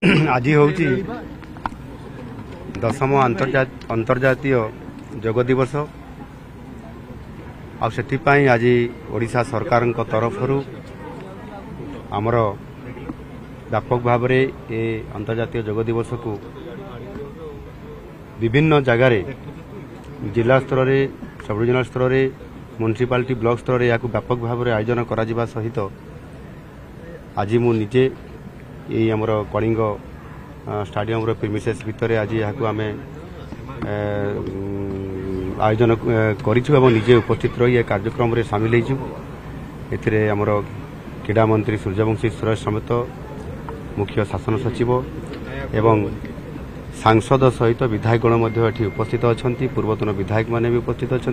आज हूँ 10म अंतर्जातीय योग दिवस आपाई आज ओडिशा सरकार तरफ आमर व्यापक भाव में ये अंतर्जातीय योग दिवस को विभिन्न जगार जिला स्तर में सब डिविजनल स्तर में म्युनिसिपालिटी ब्लॉक स्तर में यहाँ व्यापक भाव में आयोजन करा सहित आज मु निजे ये आमर कलिंग स्टाडियम प्रिमिसेस भितर आज यहाँ आम आयोजन करूँ निजे उपस्थित रही कार्यक्रम में सामिल होमर क्रीड़ा मंत्री सूर्यवंशी सुरेश समेत मुख्य शासन सचिव एवं सांसद सहित विधायकगण उपस्थित अच्छा पूर्वतन विधायक माने भी उपस्थित अच्छा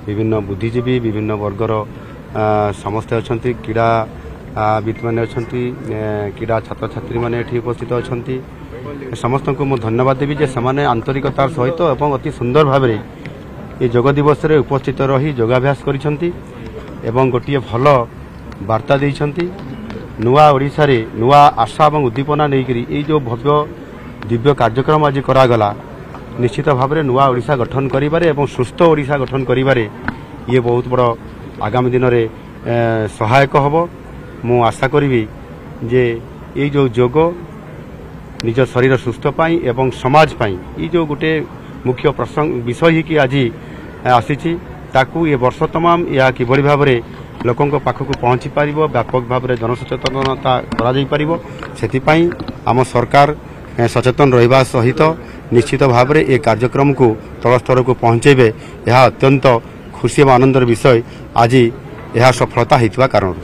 विभिन्न बुद्धिजीवी विभिन्न वर्गर समस्ते अच्छा क्रीड़ा विद मैंने अच्छा क्रीड़ा छात्र छात्री मैंने उपस्थित अच्छा समस्त को मुझे धन्यवाद देवी जे समाने आंतरिकतार सहित एवं अति सुंदर भाव में ये योग दिवस रे उपस्थित रही योगाभ्यास करिसेंती एवं गोटे भल वार्ता देइसेंती नुआ ओडिशा रे नुआ आशा एवं उद्दीपना नेकरी ये जो भव्य दिव्य कार्यक्रम आज करागला निश्चित भाव में नुआ ओडिशा गठन करिबारे एवं सुस्थ ओडिशा गठन करिबारे ये बहुत बड़ आगामी दिन में सहायक हबो मु आशा करी जे ये जो योग निज शरीर सुस्थ पाई एवं समाज पाई ये जो गोटे मुख्य प्रसंग विषय कि आज आसी ताकू ये वर्ष तमाम या किभली भाव में लोकों पाखक पहुँची पार व्यापक भाव में जनसचेतनता करा आम सरकार सचेतन रहा सहित निश्चित भाव में ये कार्यक्रम को तल स्तर को पहुँचे यह अत्यंत खुशी और आनंदर विषय आज यह सफलता होता कारण।